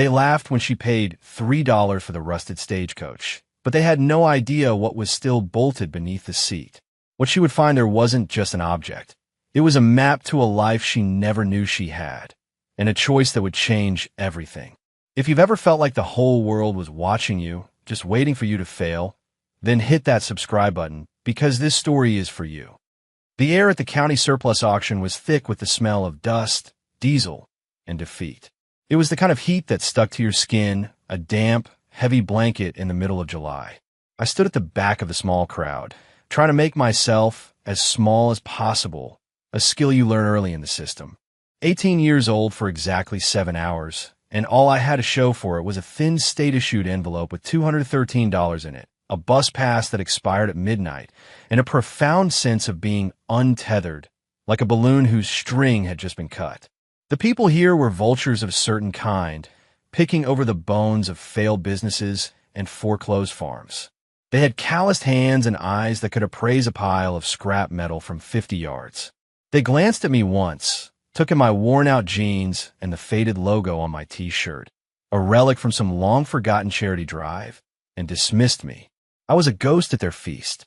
They laughed when she paid $3 for the rusted Stagecoach, but they had no idea what was still bolted beneath the seat. What she would find there wasn't just an object. It was a map to a life she never knew she had, and a choice that would change everything. If you've ever felt like the whole world was watching you, just waiting for you to fail, then hit that subscribe button, because this story is for you. The air at the county surplus auction was thick with the smell of dust, diesel, and defeat. It was the kind of heat that stuck to your skin, a damp, heavy blanket in the middle of July. I stood at the back of the small crowd, trying to make myself as small as possible, a skill you learn early in the system. 18 years old for exactly 7 hours, and all I had to show for it was a thin state-issued envelope with $213 in it, a bus pass that expired at midnight, and a profound sense of being untethered, like a balloon whose string had just been cut. The people here were vultures of a certain kind, picking over the bones of failed businesses and foreclosed farms. They had calloused hands and eyes that could appraise a pile of scrap metal from 50 yards. They glanced at me once, took in my worn-out jeans and the faded logo on my t-shirt, a relic from some long-forgotten charity drive, and dismissed me. I was a ghost at their feast.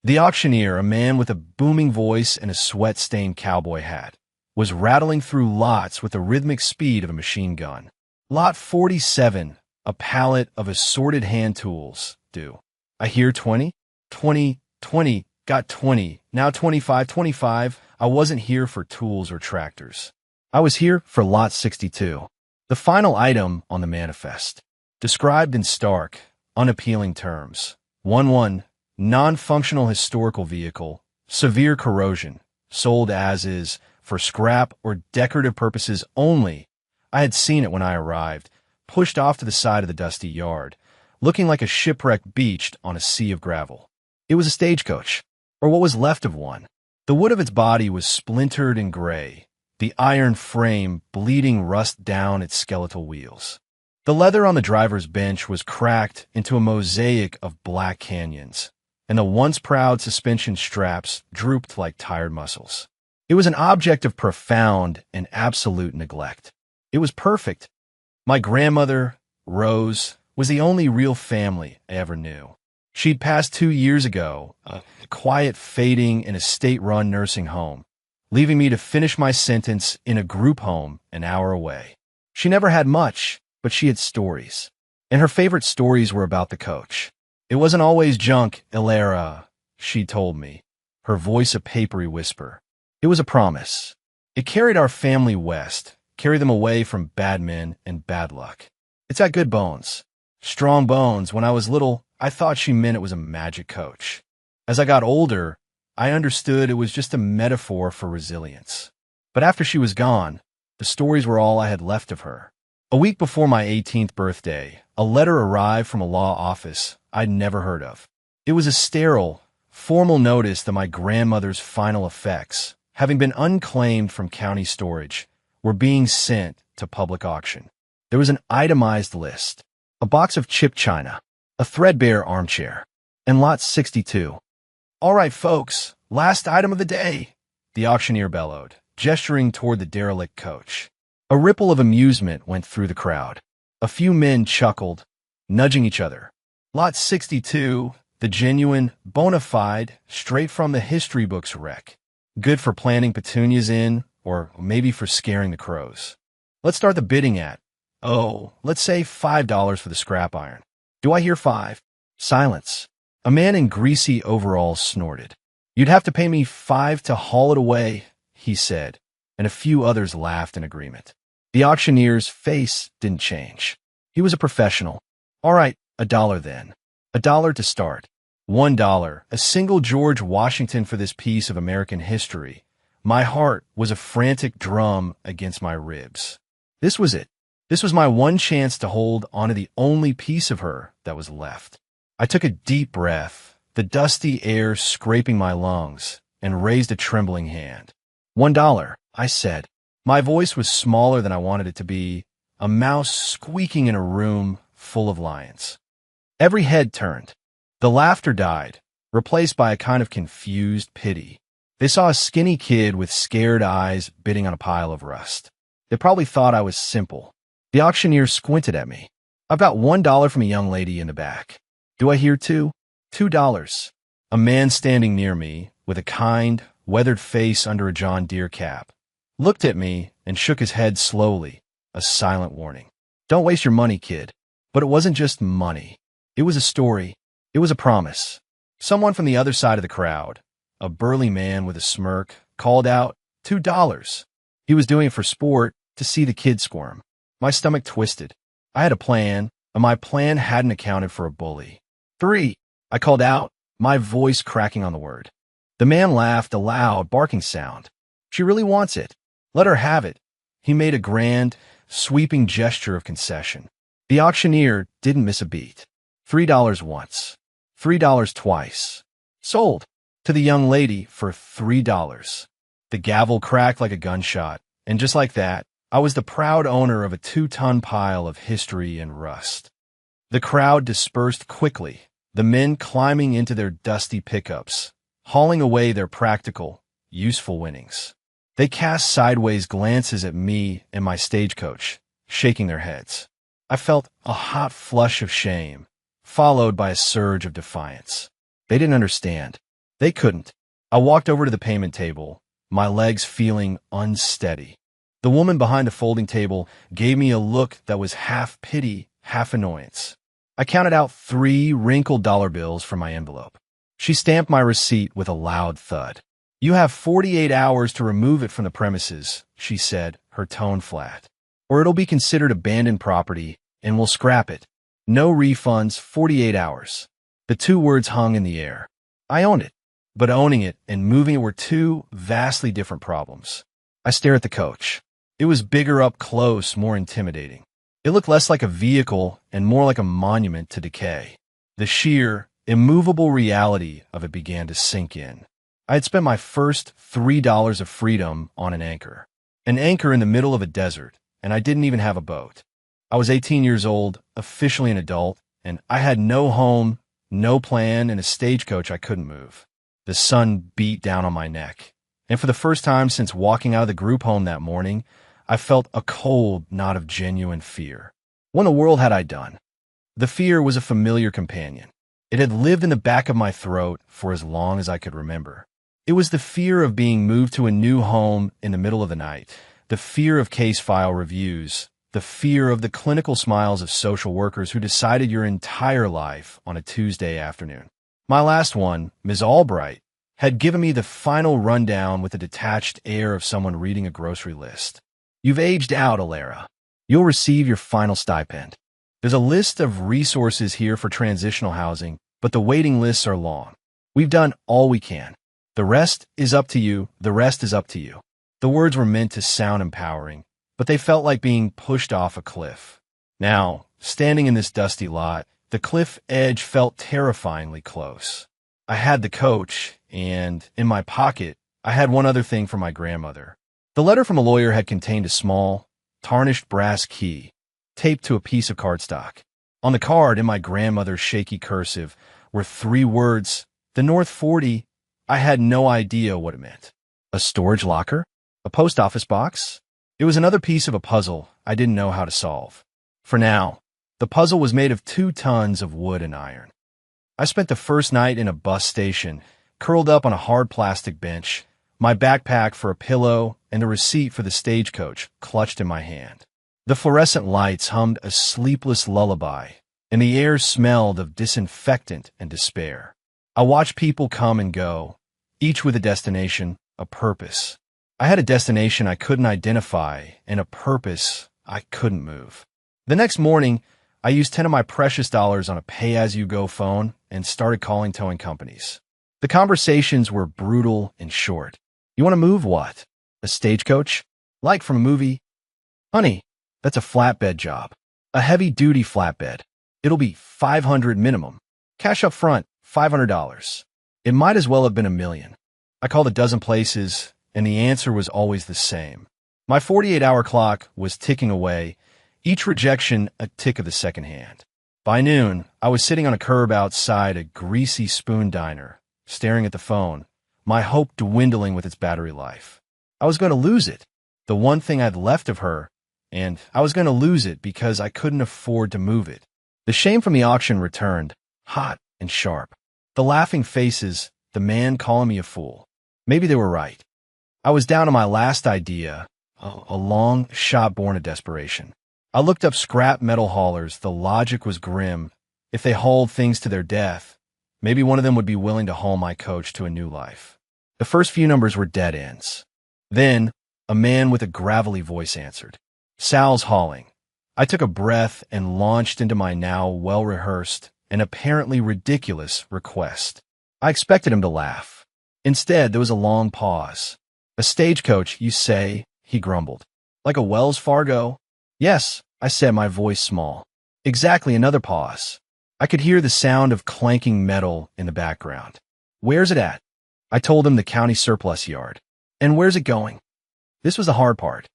The auctioneer, a man with a booming voice and a sweat-stained cowboy hat, was rattling through lots with the rhythmic speed of a machine gun. Lot 47, a pallet of assorted hand tools, do. I hear 20, 20, 20, got 20, now 25, 25. I wasn't here for tools or tractors. I was here for Lot 62, the final item on the manifest, described in stark, unappealing terms. 1-1, non-functional historical vehicle, severe corrosion, sold as is, for scrap or decorative purposes only. I had seen it when I arrived, pushed off to the side of the dusty yard, looking like a shipwreck beached on a sea of gravel. It was a stagecoach, or what was left of one. The wood of its body was splintered and gray, the iron frame bleeding rust down its skeletal wheels. The leather on the driver's bench was cracked into a mosaic of black canyons, and the once proud suspension straps drooped like tired muscles. It was an object of profound and absolute neglect. It was perfect. My grandmother, Rose, was the only real family I ever knew. She'd passed 2 years ago, a quiet fading in a state-run nursing home, leaving me to finish my sentence in a group home an hour away. She never had much, but she had stories. And her favorite stories were about the coach. It wasn't always junk, Ilera, she told me, her voice a papery whisper. It was a promise. It carried our family west, carried them away from bad men and bad luck. It's got good bones. Strong bones. When I was little, I thought she meant it was a magic coach. As I got older, I understood it was just a metaphor for resilience. But after she was gone, the stories were all I had left of her. A week before my 18th birthday, a letter arrived from a law office I'd never heard of. It was a sterile, formal notice that my grandmother's final effects, having been unclaimed from county storage, were being sent to public auction. There was an itemized list, a box of chip china, a threadbare armchair, and Lot 62. All right, folks, last item of the day, the auctioneer bellowed, gesturing toward the derelict coach. A ripple of amusement went through the crowd. A few men chuckled, nudging each other. Lot 62, the genuine, bona fide, straight from the history books wreck. Good for planting petunias in, or maybe for scaring the crows. Let's start the bidding at, let's say $5 for the scrap iron. Do I hear 5? Silence. A man in greasy overalls snorted. You'd have to pay me 5 to haul it away, he said, and a few others laughed in agreement. The auctioneer's face didn't change. He was a professional. All right, $1 then. $1 to start. $1, a single George Washington for this piece of American history. My heart was a frantic drum against my ribs. This was it. This was my one chance to hold onto the only piece of her that was left. I took a deep breath, the dusty air scraping my lungs, and raised a trembling hand. $1, I said. My voice was smaller than I wanted it to be, a mouse squeaking in a room full of lions. Every head turned. The laughter died, replaced by a kind of confused pity. They saw a skinny kid with scared eyes bidding on a pile of rust. They probably thought I was simple. The auctioneer squinted at me. "I've got $1 from a young lady in the back." "Do I hear two?" $2. A man standing near me, with a kind, weathered face under a John Deere cap, looked at me and shook his head slowly, a silent warning. "Don't waste your money, kid." But it wasn't just money. It was a story. It was a promise. Someone from the other side of the crowd, a burly man with a smirk, called out, $2. He was doing it for sport, to see the kid squirm. My stomach twisted. I had a plan, and my plan hadn't accounted for a bully. "3," I called out, my voice cracking on the word. The man laughed, a loud, barking sound. "She really wants it. Let her have it." He made a grand, sweeping gesture of concession. The auctioneer didn't miss a beat. $3 once. $3 twice. "Sold." To the young lady for $3. The gavel cracked like a gunshot, and just like that, I was the proud owner of a 2-ton pile of history and rust. The crowd dispersed quickly, the men climbing into their dusty pickups, hauling away their practical, useful winnings. They cast sideways glances at me and my stagecoach, shaking their heads. I felt a hot flush of shame, followed by a surge of defiance. They didn't understand. They couldn't. I walked over to the payment table, my legs feeling unsteady. The woman behind the folding table gave me a look that was half pity, half annoyance. I counted out 3 wrinkled dollar bills from my envelope. She stamped my receipt with a loud thud. "You have 48 hours to remove it from the premises," she said, her tone flat. "Or it'll be considered abandoned property, and we'll scrap it. No refunds, 48 hours. The 2 words hung in the air. I owned it. But owning it and moving it were 2 vastly different problems. I stared at the coach. It was bigger up close, more intimidating. It looked less like a vehicle and more like a monument to decay. The sheer, immovable reality of it began to sink in. I had spent my first $3 of freedom on an anchor. An anchor in the middle of a desert, and I didn't even have a boat. I was 18 years old, officially an adult, and I had no home, no plan, and a stagecoach I couldn't move. The sun beat down on my neck, and for the first time since walking out of the group home that morning, I felt a cold knot of genuine fear. What in the world had I done? The fear was a familiar companion. It had lived in the back of my throat for as long as I could remember. It was the fear of being moved to a new home in the middle of the night, the fear of case file reviews, the fear of the clinical smiles of social workers who decided your entire life on a Tuesday afternoon. My last one, Ms. Albright, had given me the final rundown with a detached air of someone reading a grocery list. "You've aged out, Alara. You'll receive your final stipend. There's a list of resources here for transitional housing, but the waiting lists are long. We've done all we can. The rest is up to you. The rest is up to you." The words were meant to sound empowering, but they felt like being pushed off a cliff. Now, standing in this dusty lot, the cliff edge felt terrifyingly close. I had the coach, and in my pocket, I had one other thing from my grandmother. The letter from a lawyer had contained a small, tarnished brass key, taped to a piece of cardstock. On the card, in my grandmother's shaky cursive, were 3 words, "The North 40. I had no idea what it meant. A storage locker? A post office box? It was another piece of a puzzle I didn't know how to solve. For now, the puzzle was made of 2 tons of wood and iron. I spent the first night in a bus station, curled up on a hard plastic bench, my backpack for a pillow and the receipt for the stagecoach clutched in my hand. The fluorescent lights hummed a sleepless lullaby, and the air smelled of disinfectant and despair. I watched people come and go, each with a destination, a purpose. I had a destination I couldn't identify and a purpose I couldn't move. The next morning, I used 10 of my precious dollars on a pay-as-you-go phone and started calling towing companies. The conversations were brutal and short. "You want to move what? A stagecoach? Like from a movie? Honey, that's a flatbed job. A heavy-duty flatbed. It'll be $500 minimum. Cash up front, $500. It might as well have been $1 million. I called a dozen places, and the answer was always the same. My 48-hour clock was ticking away, each rejection a tick of the second hand. By noon, I was sitting on a curb outside a greasy spoon diner, staring at the phone, my hope dwindling with its battery life. I was going to lose it, the one thing I'd left of her, and I was going to lose it because I couldn't afford to move it. The shame from the auction returned, hot and sharp. The laughing faces, the man calling me a fool. Maybe they were right. I was down to my last idea, a long shot born of desperation. I looked up scrap metal haulers. The logic was grim. If they hauled things to their death, maybe one of them would be willing to haul my coach to a new life. The first few numbers were dead ends. Then, a man with a gravelly voice answered. Sal's hauling. I took a breath and launched into my now well-rehearsed and apparently ridiculous request. I expected him to laugh. Instead, there was a long pause. A stagecoach, you say, he grumbled. Like a Wells Fargo? Yes, I said, my voice small. Exactly, another pause. I could hear the sound of clanking metal in the background. Where's it at? I told him the county surplus yard. And where's it going? This was the hard part.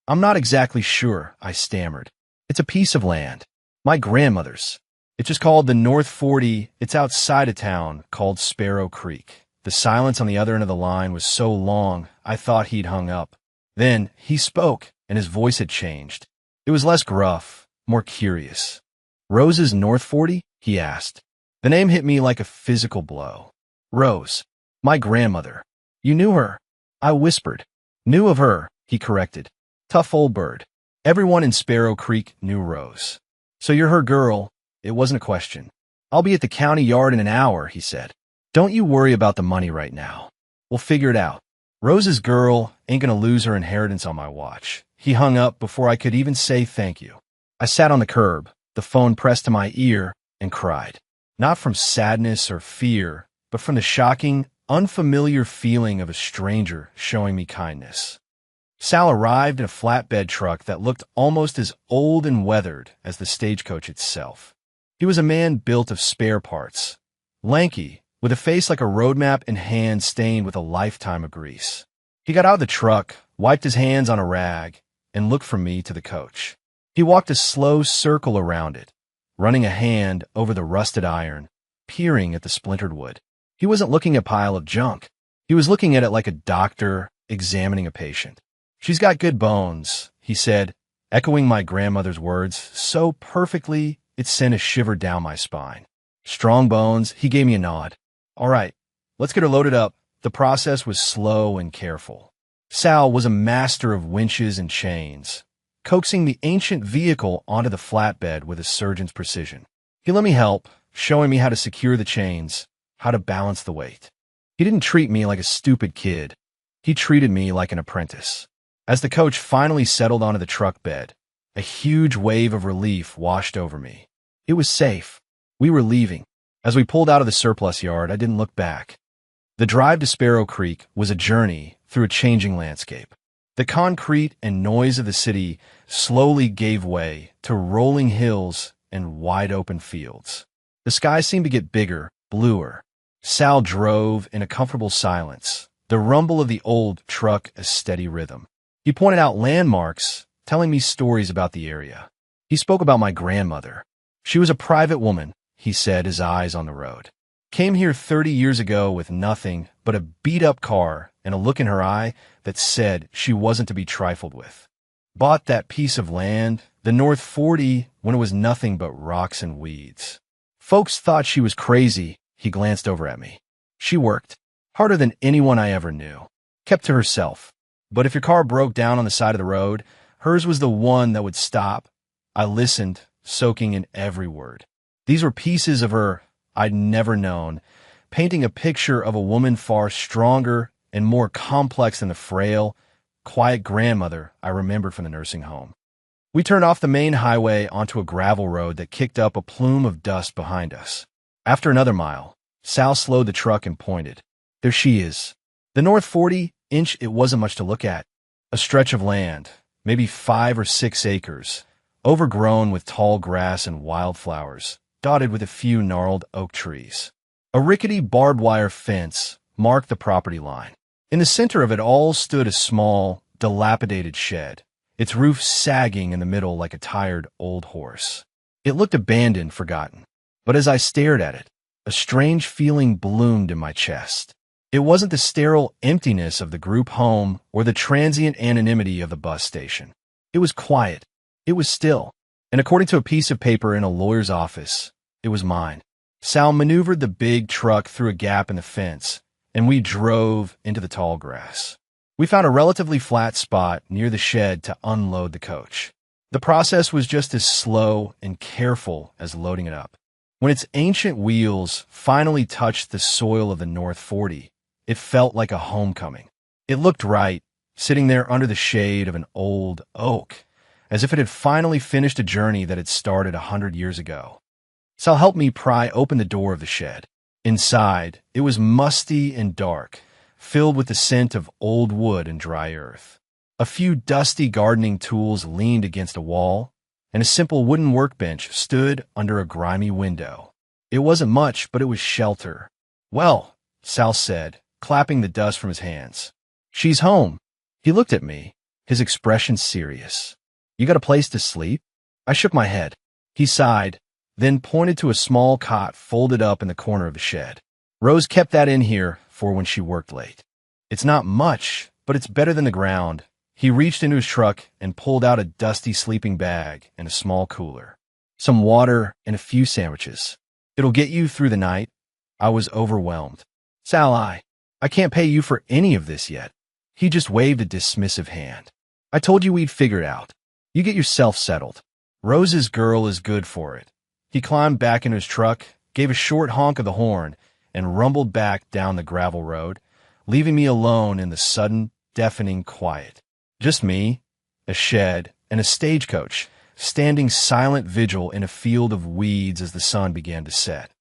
I'm not exactly sure, I stammered. It's a piece of land. My grandmother's. It's just called the North 40. It's outside of town, called Sparrow Creek. The silence on the other end of the line was so long, I thought he'd hung up. Then he spoke, and his voice had changed. It was less gruff, more curious. Rose's North 40? He asked. The name hit me like a physical blow. Rose. My grandmother. You knew her? I whispered. Knew of her, he corrected. Tough old bird. Everyone in Sparrow Creek knew Rose. So you're her girl. It wasn't a question. I'll be at the county yard in an hour, he said. Don't you worry about the money right now. We'll figure it out. Rose's girl ain't gonna lose her inheritance on my watch. He hung up before I could even say thank you. I sat on the curb, the phone pressed to my ear, and cried. Not from sadness or fear, but from the shocking, unfamiliar feeling of a stranger showing me kindness. Sal arrived in a flatbed truck that looked almost as old and weathered as the stagecoach itself. He was a man built of spare parts, lanky, with a face like a road map and hands stained with a lifetime of grease. He got out of the truck, wiped his hands on a rag, and looked from me to the coach. He walked a slow circle around it, running a hand over the rusted iron, peering at the splintered wood. He wasn't looking at a pile of junk. He was looking at it like a doctor examining a patient. She's got good bones, he said, echoing my grandmother's words so perfectly it sent a shiver down my spine. Strong bones, he gave me a nod. All right, let's get her loaded up. The process was slow and careful. Sal was a master of winches and chains, coaxing the ancient vehicle onto the flatbed with a surgeon's precision. He let me help, showing me how to secure the chains, how to balance the weight. He didn't treat me like a stupid kid. He treated me like an apprentice. As the coach finally settled onto the truck bed, a huge wave of relief washed over me. It was safe. We were leaving. As we pulled out of the surplus yard, I didn't look back. The drive to Sparrow Creek was a journey through a changing landscape. The concrete and noise of the city slowly gave way to rolling hills and wide-open fields. The sky seemed to get bigger, bluer. Sal drove in a comfortable silence, the rumble of the old truck a steady rhythm. He pointed out landmarks, telling me stories about the area. He spoke about my grandmother. She was a private woman, he said, his eyes on the road. Came here 30 years ago with nothing but a beat-up car and a look in her eye that said she wasn't to be trifled with. Bought that piece of land, the North 40, when it was nothing but rocks and weeds. Folks thought she was crazy. He glanced over at me. She worked harder than anyone I ever knew. Kept to herself. But if your car broke down on the side of the road, hers was the one that would stop. I listened, soaking in every word. These were pieces of her I'd never known, painting a picture of a woman far stronger and more complex than the frail, quiet grandmother I remembered from the nursing home. We turned off the main highway onto a gravel road that kicked up a plume of dust behind us. After another mile, Sal slowed the truck and pointed. There she is. The North 40-inch, it wasn't much to look at. A stretch of land, maybe 5 or 6 acres, overgrown with tall grass and wildflowers, dotted with a few gnarled oak trees. A rickety barbed wire fence marked the property line. In the center of it all stood a small, dilapidated shed, its roof sagging in the middle like a tired old horse. It looked abandoned, forgotten. But as I stared at it, a strange feeling bloomed in my chest. It wasn't the sterile emptiness of the group home or the transient anonymity of the bus station. It was quiet. It was still. And according to a piece of paper in a lawyer's office, it was mine. Sal maneuvered the big truck through a gap in the fence, and we drove into the tall grass. We found a relatively flat spot near the shed to unload the coach. The process was just as slow and careful as loading it up. When its ancient wheels finally touched the soil of the North 40, it felt like a homecoming. It looked right, sitting there under the shade of an old oak, as if it had finally finished a journey that had started 100 years ago. Sal helped me pry open the door of the shed. Inside, it was musty and dark, filled with the scent of old wood and dry earth. A few dusty gardening tools leaned against a wall, and a simple wooden workbench stood under a grimy window. It wasn't much, but it was shelter. "Well," Sal said, clapping the dust from his hands. "She's home." He looked at me, his expression serious. "You got a place to sleep?" I shook my head. He sighed, then pointed to a small cot folded up in the corner of the shed. "Rose kept that in here for when she worked late. It's not much, but it's better than the ground." He reached into his truck and pulled out a dusty sleeping bag and a small cooler. "Some water and a few sandwiches. It'll get you through the night." I was overwhelmed. "Sal, I can't pay you for any of this yet." He just waved a dismissive hand. "I told you we'd figure it out. You get yourself settled. Rose's girl is good for it." He climbed back into his truck, gave a short honk of the horn, and rumbled back down the gravel road, leaving me alone in the sudden, deafening quiet. Just me, a shed, and a stagecoach, standing silent vigil in a field of weeds as the sun began to set.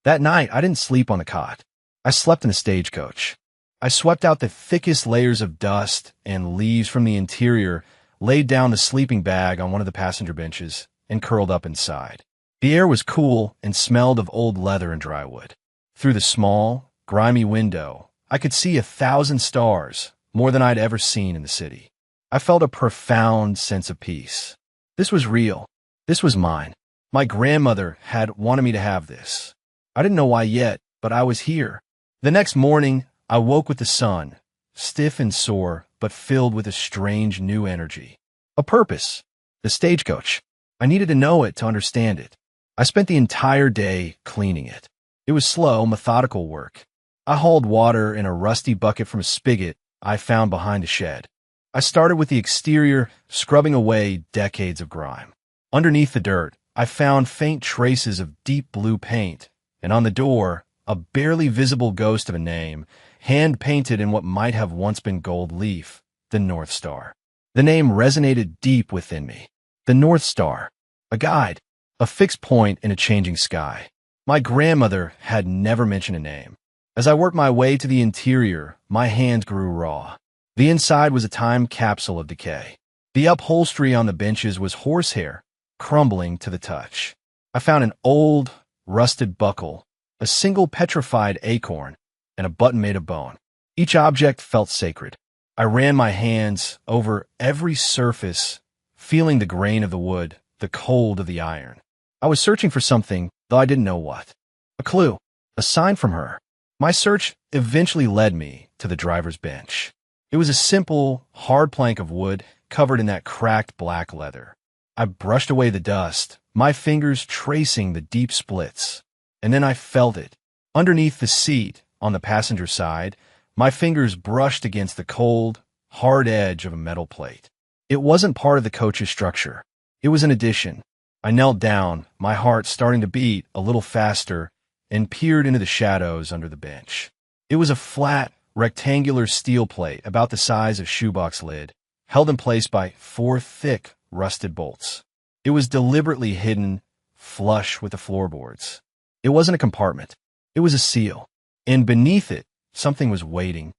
That night, I didn't sleep on the cot. I slept in the stagecoach. I swept out the thickest layers of dust and leaves from the interior, laid down the sleeping bag on one of the passenger benches, and curled up inside. The air was cool and smelled of old leather and dry wood. Through the small, grimy window, I could see 1,000 stars, more than I'd ever seen in the city. I felt a profound sense of peace. This was real. This was mine. My grandmother had wanted me to have this. I didn't know why yet, but I was here. The next morning, I woke with the sun, stiff and sore, but filled with a strange new energy. A purpose. The stagecoach. I needed to know it to understand it. I spent the entire day cleaning it. It was slow, methodical work. I hauled water in a rusty bucket from a spigot I found behind a shed. I started with the exterior, scrubbing away decades of grime. Underneath the dirt, I found faint traces of deep blue paint, and on the door, a barely visible ghost of a name, hand-painted in what might have once been gold leaf, the North Star. The name resonated deep within me. The North Star. A guide. A fixed point in a changing sky. My grandmother had never mentioned a name. As I worked my way to the interior, my hands grew raw. The inside was a time capsule of decay. The upholstery on the benches was horsehair, crumbling to the touch. I found an old, rusted buckle, a single petrified acorn, and a button made of bone. Each object felt sacred. I ran my hands over every surface, feeling the grain of the wood, the cold of the iron. I was searching for something, though I didn't know what. A clue, a sign from her. My search eventually led me to the driver's bench. It was a simple, hard plank of wood covered in that cracked black leather. I brushed away the dust, my fingers tracing the deep splits. And then I felt it. Underneath the seat, on the passenger side, my fingers brushed against the cold, hard edge of a metal plate. It wasn't part of the coach's structure. It was an addition. I knelt down, my heart starting to beat a little faster, and peered into the shadows under the bench. It was a flat, rectangular steel plate about the size of a shoebox lid, held in place by 4 thick, rusted bolts. It was deliberately hidden, flush with the floorboards. It wasn't a compartment. It was a seal. And beneath it, something was waiting.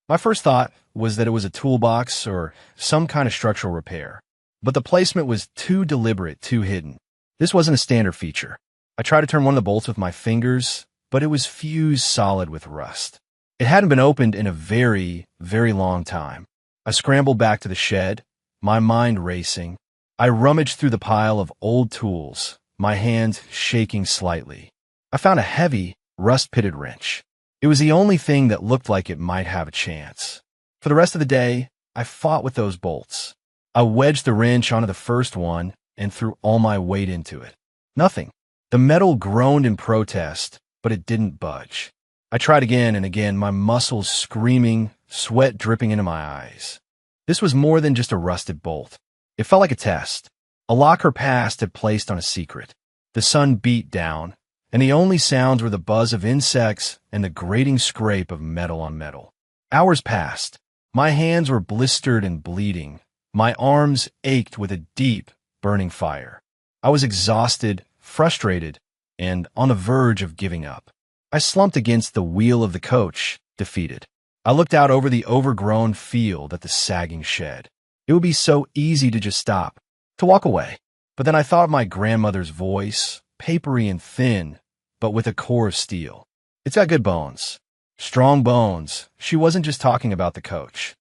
My first thought was that it was a toolbox or some kind of structural repair. But the placement was too deliberate, too hidden. This wasn't a standard feature. I tried to turn one of the bolts with my fingers, but it was fused solid with rust. It hadn't been opened in a very, very long time. I scrambled back to the shed, my mind racing. I rummaged through the pile of old tools, my hands shaking slightly. I found a heavy, rust-pitted wrench. It was the only thing that looked like it might have a chance. For the rest of the day, I fought with those bolts. I wedged the wrench onto the first one and threw all my weight into it. Nothing. The metal groaned in protest, but it didn't budge. I tried again and again, my muscles screaming, sweat dripping into my eyes. This was more than just a rusted bolt. It felt like a test. A lock her past had placed on a secret. The sun beat down, and the only sounds were the buzz of insects and the grating scrape of metal on metal. Hours passed. My hands were blistered and bleeding. My arms ached with a deep, burning fire. I was exhausted, frustrated, and on the verge of giving up. I slumped against the wheel of the coach, defeated. I looked out over the overgrown field at the sagging shed. It would be so easy to just stop, to walk away. But then I thought of my grandmother's voice, papery and thin, but with a core of steel. It's got good bones. Strong bones. She wasn't just talking about the coach.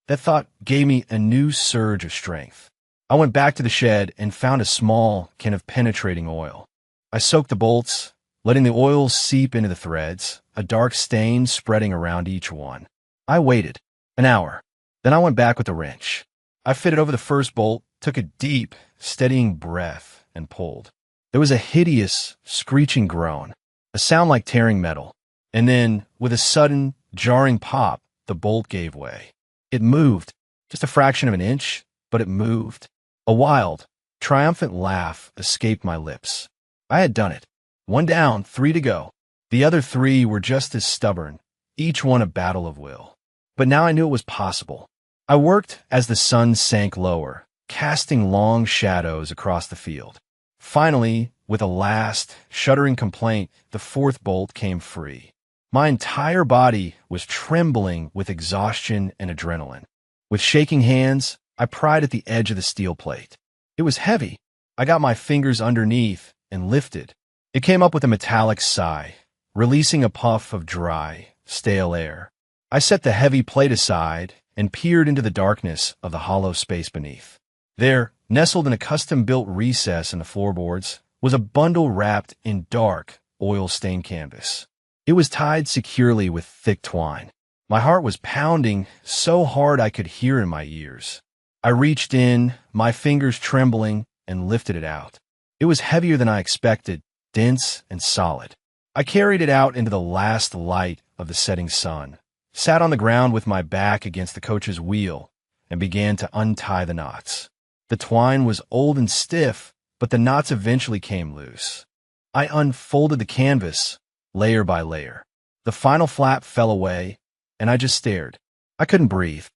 That thought gave me a new surge of strength. I went back to the shed and found a small can of penetrating oil. I soaked the bolts, letting the oil seep into the threads, a dark stain spreading around each one. I waited. An hour. Then I went back with the wrench. I fitted over the first bolt, took a deep, steadying breath, and pulled. There was a hideous, screeching groan, a sound like tearing metal. And then, with a sudden, jarring pop, the bolt gave way. It moved, just a fraction of an inch, but it moved. A wild, triumphant laugh escaped my lips. I had done it. 1 down, 3 to go. The other 3 were just as stubborn, each one a battle of will. But now I knew it was possible. I worked as the sun sank lower, casting long shadows across the field. Finally, with a last, shuddering complaint, the 4th bolt came free. My entire body was trembling with exhaustion and adrenaline. With shaking hands, I pried at the edge of the steel plate. It was heavy. I got my fingers underneath and lifted. It came up with a metallic sigh, releasing a puff of dry, stale air. I set the heavy plate aside and peered into the darkness of the hollow space beneath. There, nestled in a custom-built recess in the floorboards, was a bundle wrapped in dark, oil-stained canvas. It was tied securely with thick twine. My heart was pounding so hard I could hear in my ears. I reached in, my fingers trembling, and lifted it out. It was heavier than I expected, dense and solid. I carried it out into the last light of the setting sun, sat on the ground with my back against the coach's wheel, and began to untie the knots. The twine was old and stiff, but the knots eventually came loose. I unfolded the canvas, layer by layer. The final flap fell away, and I just stared. I couldn't breathe.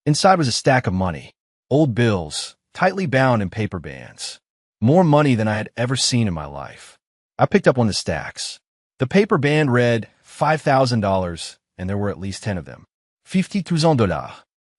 Inside was a stack of money. Old bills, tightly bound in paper bands. More money than I had ever seen in my life. I picked up one of the stacks. The paper band read $5,000, and there were at least 10 of them. $50,000.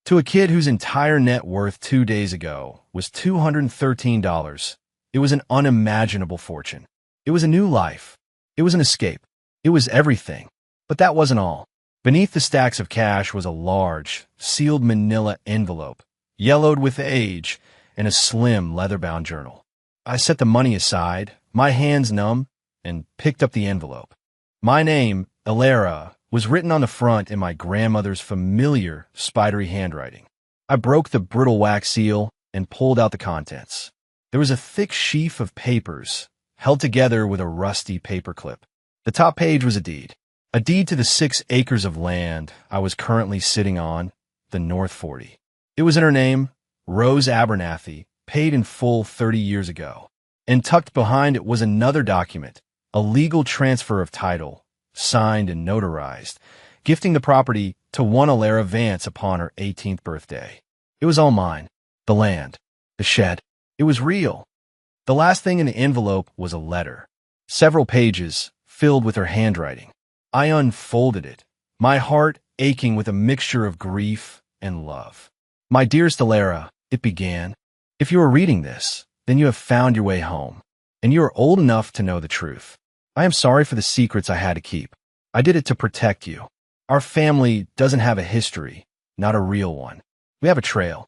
To a kid whose entire net worth 2 days ago was $213, it was an unimaginable fortune. It was a new life. It was an escape. It was everything. But that wasn't all. Beneath the stacks of cash was a large, sealed manila envelope, yellowed with age, and a slim, leather-bound journal. I set the money aside, my hands numb, and picked up the envelope. My name, Elara, was written on the front in my grandmother's familiar, spidery handwriting. I broke the brittle wax seal and pulled out the contents. There was a thick sheaf of papers, held together with a rusty paperclip. The top page was a deed to the 6 acres of land I was currently sitting on, the North 40. It was in her name, Rose Abernathy, paid in full 30 years ago. And tucked behind it was another document, a legal transfer of title, signed and notarized, gifting the property to one Elara Vance upon her 18th birthday. It was all mine. The land, the shed. It was real. The last thing in the envelope was a letter. Several pages, filled with her handwriting. I unfolded it, my heart aching with a mixture of grief and love. My dearest Elara, it began. If you are reading this, then you have found your way home, and you are old enough to know the truth. I am sorry for the secrets I had to keep. I did it to protect you. Our family doesn't have a history, not a real one. We have a trail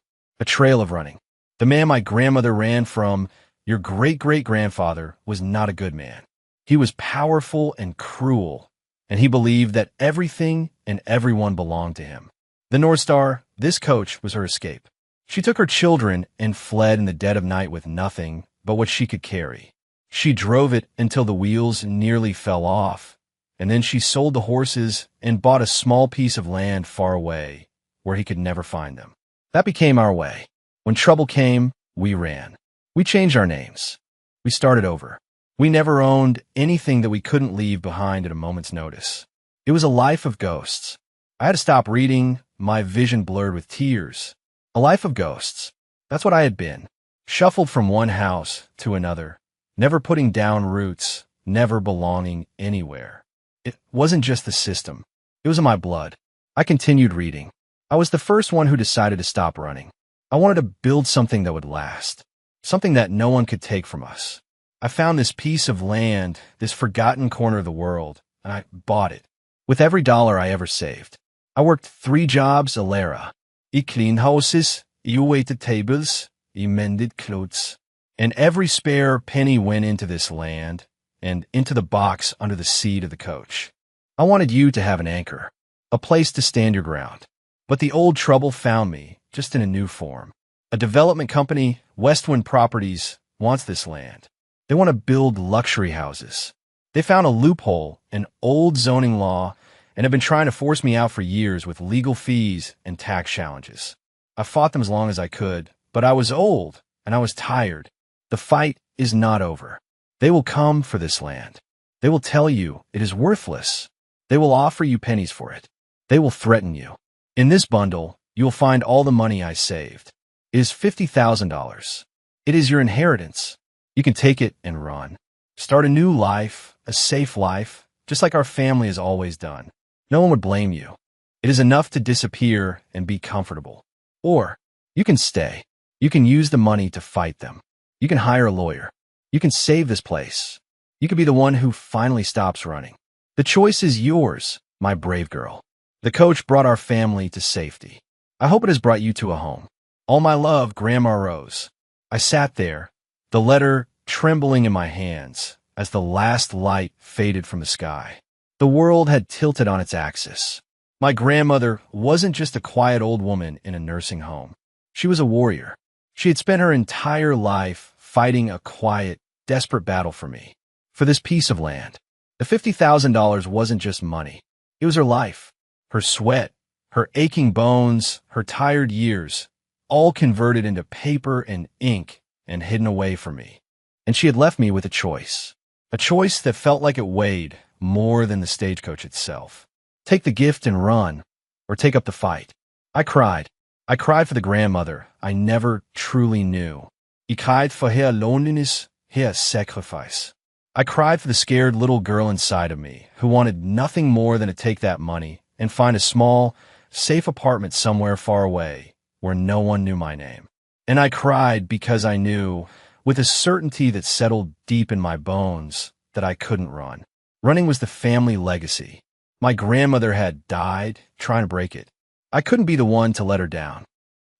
of running. The man my grandmother ran from, your great-great-grandfather, was not a good man. He was powerful and cruel, and he believed that everything and everyone belonged to him. The North Star, this coach, was her escape. She took her children and fled in the dead of night with nothing but what she could carry. She drove it until the wheels nearly fell off, and then she sold the horses and bought a small piece of land far away where he could never find them. That became our way. When trouble came, we ran. We changed our names. We started over. We never owned anything that we couldn't leave behind at a moment's notice. It was a life of ghosts. I had to stop reading, my vision blurred with tears. A life of ghosts. That's what I had been. Shuffled from one house to another, never putting down roots, never belonging anywhere. It wasn't just the system. It was in my blood. I continued reading. I was the first one who decided to stop running. I wanted to build something that would last, something that no one could take from us. I found this piece of land, this forgotten corner of the world, and I bought it. With every dollar I ever saved. I worked 3 jobs a lira. I cleaned houses, I waited tables, I mended clothes. And every spare penny went into this land and into the box under the seat of the coach. I wanted you to have an anchor, a place to stand your ground. But the old trouble found me, just in a new form. A development company, Westwind Properties, wants this land. They want to build luxury houses. They found a loophole, an old zoning law, and have been trying to force me out for years with legal fees and tax challenges. I fought them as long as I could, but I was old and I was tired. The fight is not over. They will come for this land. They will tell you it is worthless. They will offer you pennies for it. They will threaten you. In this bundle, you will find all the money I saved. It is $50,000. It is your inheritance. You can take it and run. Start a new life, a safe life, just like our family has always done. No one would blame you. It is enough to disappear and be comfortable. Or you can stay. You can use the money to fight them. You can hire a lawyer. You can save this place. You could be the one who finally stops running. The choice is yours, my brave girl. The coach brought our family to safety. I hope it has brought you to a home. All my love, Grandma Rose. I sat there, the letter trembling in my hands as the last light faded from the sky. The world had tilted on its axis. My grandmother wasn't just a quiet old woman in a nursing home. She was a warrior. She had spent her entire life fighting a quiet, desperate battle for me, for this piece of land. The $50,000 wasn't just money. It was her life, her sweat, her aching bones, her tired years, all converted into paper and ink and hidden away from me. And she had left me with a choice that felt like it weighed more than the stagecoach itself. Take the gift and run, or take up the fight. I cried. I cried for the grandmother I never truly knew. I cried for her loneliness, her sacrifice. I cried for the scared little girl inside of me who wanted nothing more than to take that money and find a small, safe apartment somewhere far away where no one knew my name. And I cried because I knew, with a certainty that settled deep in my bones, that I couldn't run. Running was the family legacy. My grandmother had died trying to break it. I couldn't be the one to let her down.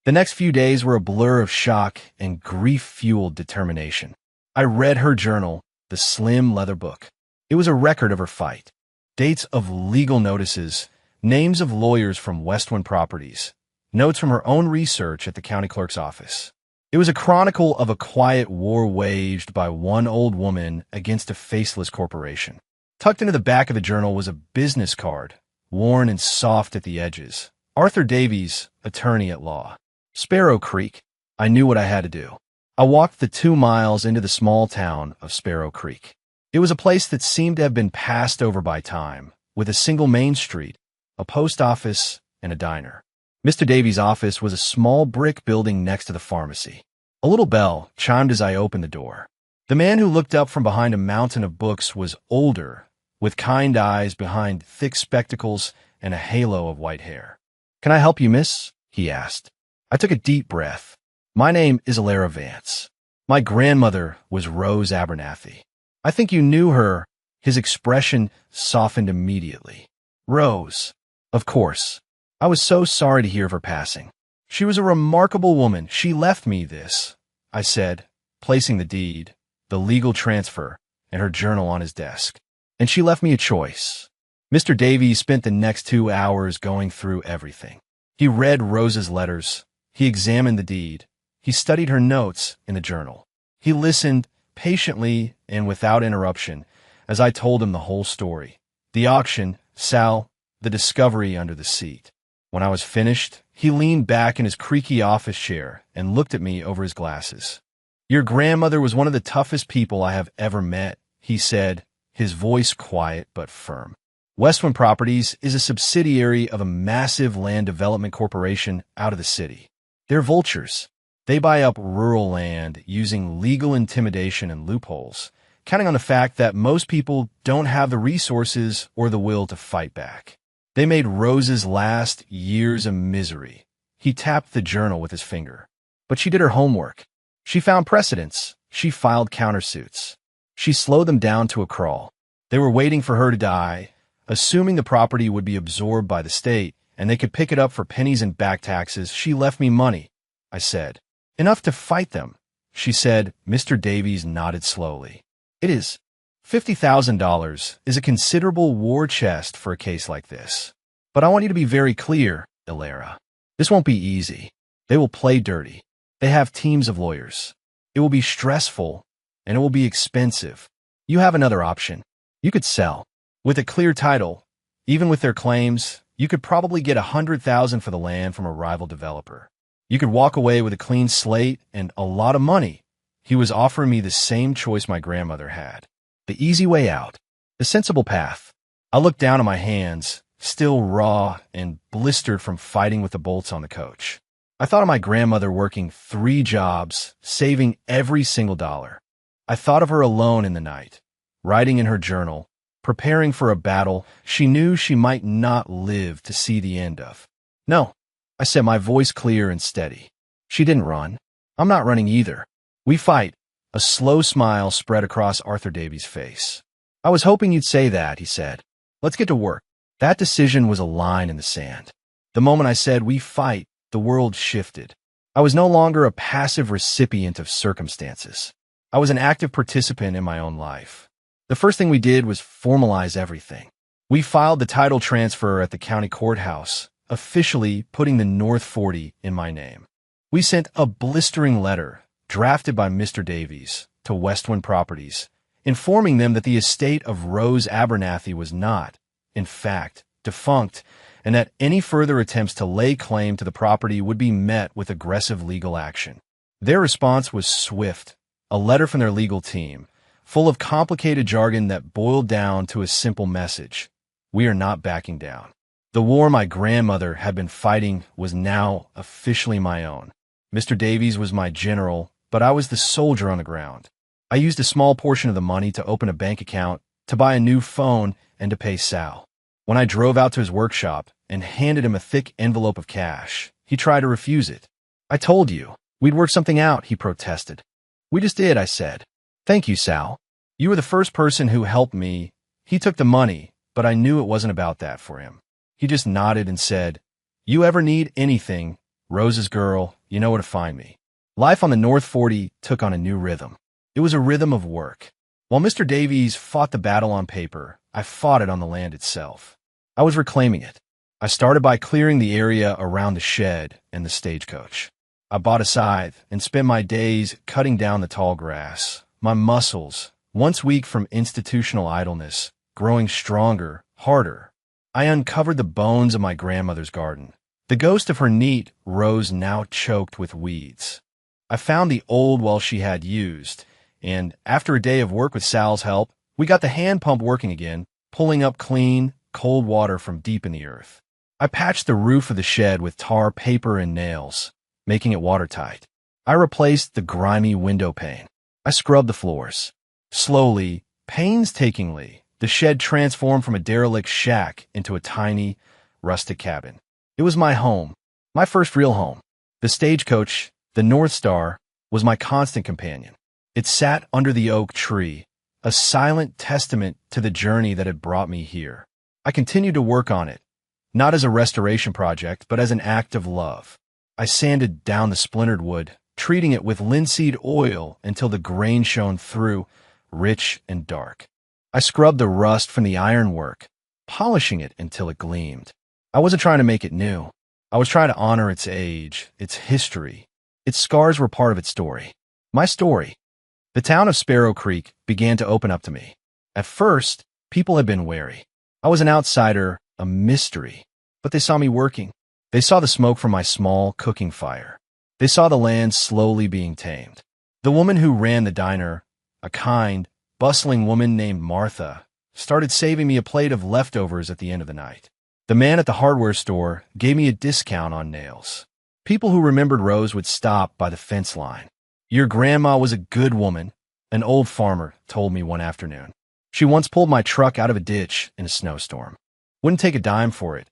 The next few days were a blur of shock and grief-fueled determination. I read her journal, the slim leather book. It was a record of her fight. Dates of legal notices, names of lawyers from Westwind Properties, notes from her own research at the county clerk's office. It was a chronicle of a quiet war waged by one old woman against a faceless corporation. Tucked into the back of the journal was a business card, worn and soft at the edges. Arthur Davies, attorney at law. Sparrow Creek. I knew what I had to do. I walked the 2 miles into the small town of Sparrow Creek. It was a place that seemed to have been passed over by time, with a single main street, a post office, and a diner. Mr. Davies' office was a small brick building next to the pharmacy. A little bell chimed as I opened the door. The man who looked up from behind a mountain of books was older, with kind eyes behind thick spectacles and a halo of white hair. "Can I help you, miss?" he asked. I took a deep breath. "My name is Alara Vance. My grandmother was Rose Abernathy. I think you knew her." His expression softened immediately. "Rose. Of course. I was so sorry to hear of her passing. She was a remarkable woman. She left me this," I said, placing the deed, the legal transfer, and her journal on his desk. "And she left me a choice." Mr. Davies spent the next 2 hours going through everything. He read Rose's letters, He examined the deed. He studied her notes in the journal. He listened patiently and without interruption as I told him the whole story. The auction, Sal, the discovery under the seat. When I was finished, he leaned back in his creaky office chair and looked at me over his glasses. "Your grandmother was one of the toughest people I have ever met," he said, his voice quiet but firm. Westwind Properties is a subsidiary of a massive land development corporation out of the city. They're vultures. They buy up rural land using legal intimidation and loopholes, counting on the fact that most people don't have the resources or the will to fight back. They made Rose's last years of misery. He tapped the journal with his finger. But she did her homework. She found precedents. She filed countersuits. She slowed them down to a crawl. They were waiting for her to die, assuming the property would be absorbed by the state and they could pick it up for pennies and back taxes. "She left me money," I said. "Enough to fight them," she said. Mr. Davies nodded slowly. "It is. $50,000 is a considerable war chest for a case like this. But I want you to be very clear, Ilera. This won't be easy. They will play dirty. They have teams of lawyers. It will be stressful, and it will be expensive. You have another option. You could sell. With a clear title, even with their claims, you could probably get $100,000 for the land from a rival developer. You could walk away with a clean slate and a lot of money." He was offering me the same choice my grandmother had. The easy way out. The sensible path. I looked down at my hands, still raw and blistered from fighting with the bolts on the coach. I thought of my grandmother working 3 jobs, saving every single dollar. I thought of her alone in the night, writing in her journal, preparing for a battle she knew she might not live to see the end of. "No," I said, my voice clear and steady. "She didn't run. I'm not running either. We fight." A slow smile spread across Arthur Davies' face. "I was hoping you'd say that," he said. "Let's get to work." That decision was a line in the sand. The moment I said "we fight," the world shifted. I was no longer a passive recipient of circumstances. I was an active participant in my own life. The first thing we did was formalize everything. We filed the title transfer at the county courthouse, officially putting the North 40 in my name. We sent a blistering letter, drafted by Mr. Davies, to Westwind Properties, informing them that the estate of Rose Abernathy was not, in fact, defunct, and that any further attempts to lay claim to the property would be met with aggressive legal action. Their response was swift, a letter from their legal team, full of complicated jargon that boiled down to a simple message: we are not backing down. The war my grandmother had been fighting was now officially my own. Mr. Davies was my general, but I was the soldier on the ground. I used a small portion of the money to open a bank account, to buy a new phone, and to pay Sal. When I drove out to his workshop and handed him a thick envelope of cash, he tried to refuse it. "I told you, we'd work something out," he protested. "We just did," I said. "Thank you, Sal. You were the first person who helped me." He took the money, but I knew it wasn't about that for him. He just nodded and said, "You ever need anything, Rose's girl, you know where to find me." Life on the North 40 took on a new rhythm. It was a rhythm of work. While Mr. Davies fought the battle on paper, I fought it on the land itself. I was reclaiming it. I started by clearing the area around the shed and the stagecoach. I bought a scythe and spent my days cutting down the tall grass. My muscles, once weak from institutional idleness, growing stronger, harder. I uncovered the bones of my grandmother's garden. The ghost of her neat rose now choked with weeds. I found the old well she had used, and after a day of work with Sal's help, we got the hand pump working again, pulling up clean, cold water from deep in the earth. I patched the roof of the shed with tar, paper, and nails, making it watertight. I replaced the grimy window pane. I scrubbed the floors. Slowly, painstakingly, the shed transformed from a derelict shack into a tiny, rustic cabin. It was my home, my first real home. The stagecoach, the North Star, was my constant companion. It sat under the oak tree, a silent testament to the journey that had brought me here. I continued to work on it, not as a restoration project, but as an act of love. I sanded down the splintered wood, treating it with linseed oil until the grain shone through, rich and dark. I scrubbed the rust from the ironwork, polishing it until it gleamed. I wasn't trying to make it new. I was trying to honor its age, its history. Its scars were part of its story. My story. The town of Sparrow Creek began to open up to me. At first, people had been wary. I was an outsider, a mystery. But they saw me working. They saw the smoke from my small cooking fire. They saw the land slowly being tamed. The woman who ran the diner, a kind, bustling woman named Martha, started saving me a plate of leftovers at the end of the night. The man at the hardware store gave me a discount on nails. People who remembered Rose would stop by the fence line. Your grandma was a good woman, an old farmer told me one afternoon. She once pulled my truck out of a ditch in a snowstorm. Wouldn't take a dime for it.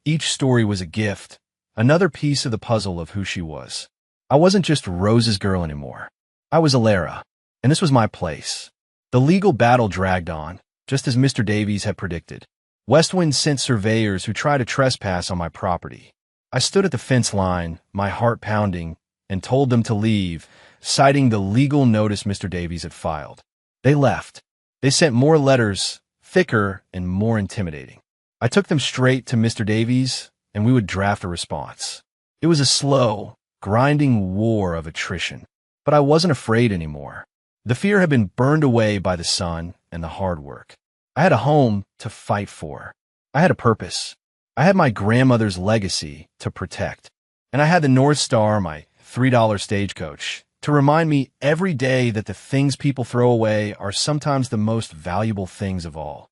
Each story was a gift, another piece of the puzzle of who she was. I wasn't just Rose's girl anymore. I was Alara, and this was my place. The legal battle dragged on, just as Mr. Davies had predicted. Westwind sent surveyors who tried to trespass on my property. I stood at the fence line, my heart pounding, and told them to leave, citing the legal notice Mr. Davies had filed. They left. They sent more letters, thicker and more intimidating. I took them straight to Mr. Davies, and we would draft a response. It was a slow, grinding war of attrition, but I wasn't afraid anymore. The fear had been burned away by the sun and the hard work. I had a home to fight for. I had a purpose. I had my grandmother's legacy to protect. And I had the North Star, my $3 Stagecoach, to remind me every day that the things people throw away are sometimes the most valuable things of all.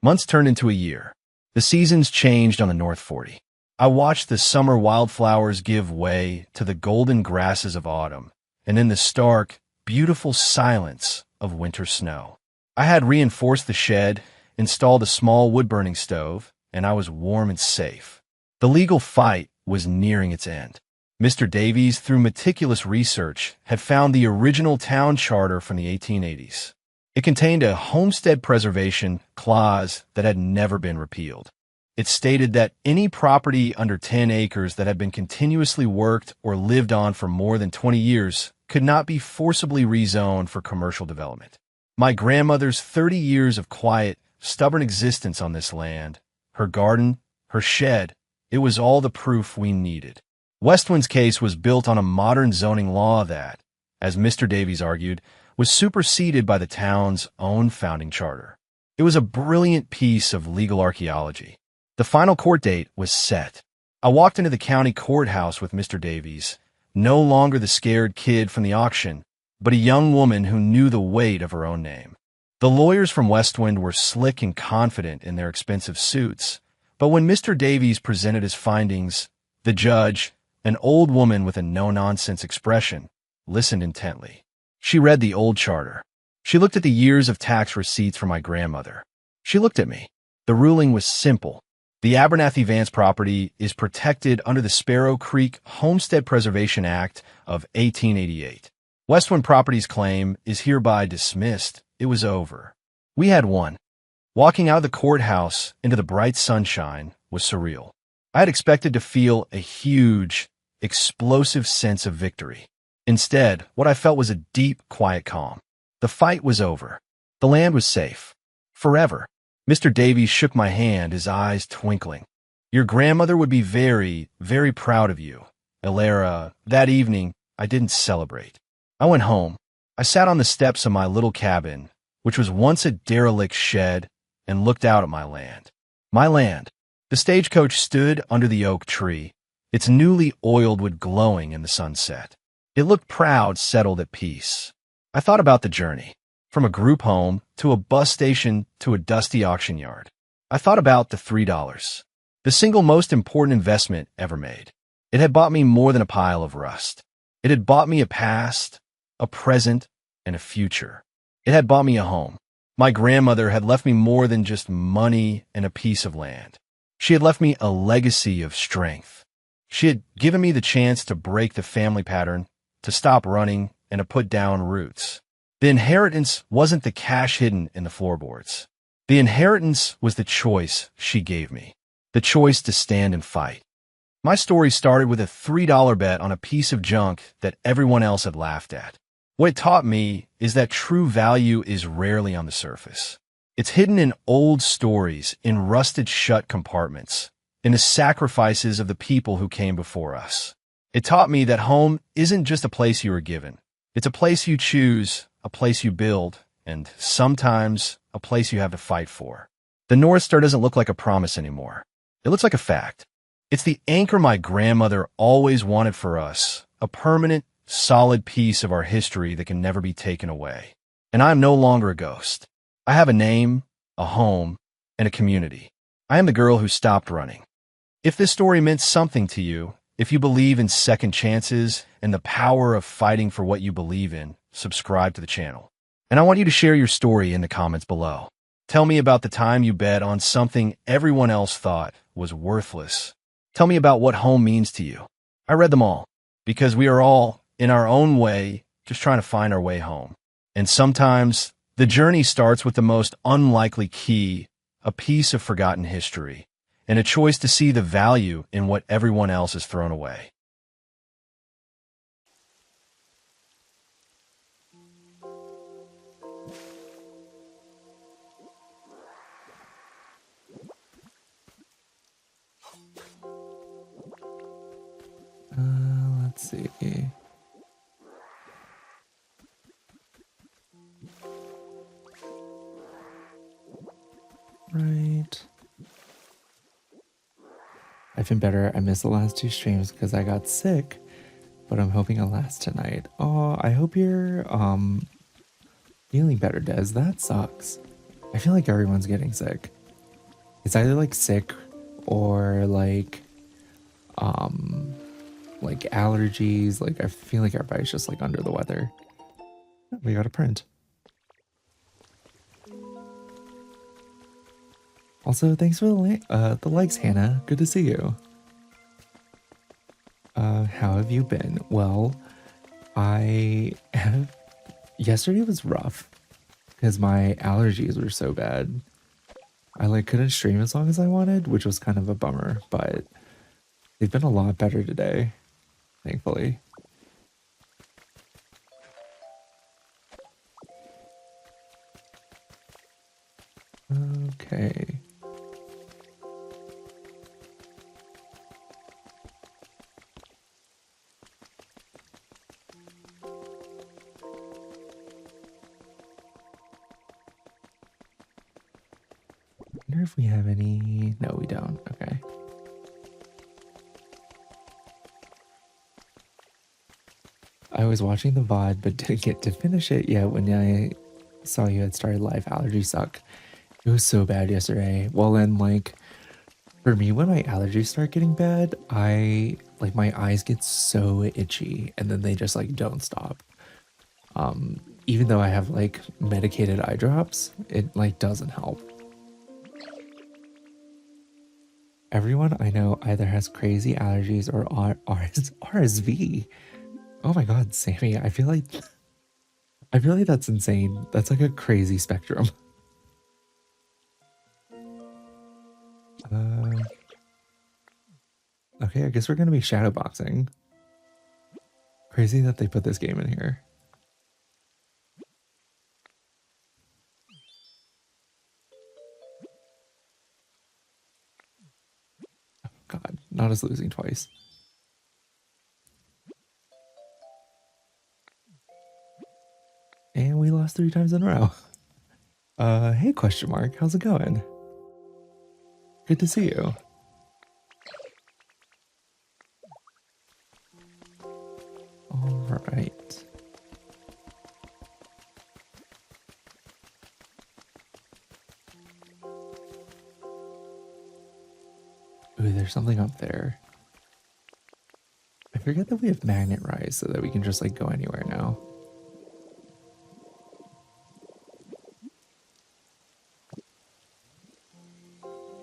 Months turned into a year. The seasons changed on the North 40. I watched the summer wildflowers give way to the golden grasses of autumn, and in the stark, beautiful silence of winter snow. I had reinforced the shed, installed a small wood-burning stove, and I was warm and safe. The legal fight was nearing its end. Mr. Davies, through meticulous research, had found the original town charter from the 1880s. It contained a homestead preservation clause that had never been repealed. It stated that any property under 10 acres that had been continuously worked or lived on for more than 20 years could not be forcibly rezoned for commercial development. My grandmother's 30 years of quiet, stubborn existence on this land, her garden, her shed, it was all the proof we needed. Westwind's case was built on a modern zoning law that, as Mr. Davies argued, was superseded by the town's own founding charter. It was a brilliant piece of legal archaeology. The final court date was set. I walked into the county courthouse with Mr. Davies, no longer the scared kid from the auction, but a young woman who knew the weight of her own name. The lawyers from Westwind were slick and confident in their expensive suits, but when Mr. Davies presented his findings, the judge, an old woman with a no-nonsense expression, listened intently. She read the old charter. She looked at the years of tax receipts from my grandmother. She looked at me. The ruling was simple. The Abernathy Vance property is protected under the Sparrow Creek Homestead Preservation Act of 1888. Westwind Properties' claim is hereby dismissed. It was over. We had won. Walking out of the courthouse into the bright sunshine was surreal. I had expected to feel a huge, explosive sense of victory. Instead, what I felt was a deep, quiet calm. The fight was over. The land was safe. Forever. Mr. Davies shook my hand, his eyes twinkling. Your grandmother would be very, very proud of you. Alara, that evening, I didn't celebrate. I went home. I sat on the steps of my little cabin, which was once a derelict shed, and looked out at my land. My land. The stagecoach stood under the oak tree, its newly oiled wood glowing in the sunset. It looked proud, settled at peace. I thought about the journey. From a group home, to a bus station, to a dusty auction yard. I thought about the $3. The single most important investment ever made. It had bought me more than a pile of rust. It had bought me a past, a present, and a future. It had bought me a home. My grandmother had left me more than just money and a piece of land. She had left me a legacy of strength. She had given me the chance to break the family pattern, to stop running, and to put down roots. The inheritance wasn't the cash hidden in the floorboards. The inheritance was the choice she gave me, the choice to stand and fight. My story started with a $3 bet on a piece of junk that everyone else had laughed at. What it taught me is that true value is rarely on the surface. It's hidden in old stories, in rusted-shut compartments, in the sacrifices of the people who came before us. It taught me that home isn't just a place you were given. It's a place you choose, a place you build, and sometimes a place you have to fight for. The North Star doesn't look like a promise anymore. It looks like a fact. It's the anchor my grandmother always wanted for us, a permanent, solid piece of our history that can never be taken away. And I am no longer a ghost. I have a name, a home, and a community. I am the girl who stopped running. If this story meant something to you, if you believe in second chances and the power of fighting for what you believe in, subscribe to the channel. And I want you to share your story in the comments below. Tell me about the time you bet on something everyone else thought was worthless. Tell me about what home means to you. I read them all, because we are all, in our own way, just trying to find our way home. And sometimes, the journey starts with the most unlikely key, a piece of forgotten history, and a choice to see the value in what everyone else has thrown away. Let's see. Right. I've been better. I missed the last 2 streams because I got sick, but I'm hoping it'll last tonight. Oh, I hope you're feeling better, Des. That sucks. I feel like everyone's getting sick. It's either like sick or like allergies. Like I feel like everybody's just like under the weather. We got a print. Also, thanks for the likes, Hannah. Good to see you. How have you been? Well, yesterday was rough because my allergies were so bad. I like couldn't stream as long as I wanted, which was kind of a bummer, but they've been a lot better today, thankfully. Okay. I wonder if we have any. No, we don't. Okay. I was watching the VOD but didn't get to finish it yet when I saw you had started live. Allergies suck. It was so bad yesterday. Well, then, like, for me, when my allergies start getting bad, my eyes get so itchy and then they just like don't stop. Even though I have like medicated eye drops, it like doesn't help. Everyone I know either has crazy allergies or RSV. Oh my god, Sammy, I feel like that's insane. That's like a crazy spectrum. Okay, I guess we're gonna be shadowboxing. Crazy that they put this game in here. Oh god, not us losing twice. And we lost 3 times in a row. Hey, question mark, how's it going? Good to see you. All right. Ooh, there's something up there. I forget that we have magnet rise so that we can just like go anywhere now.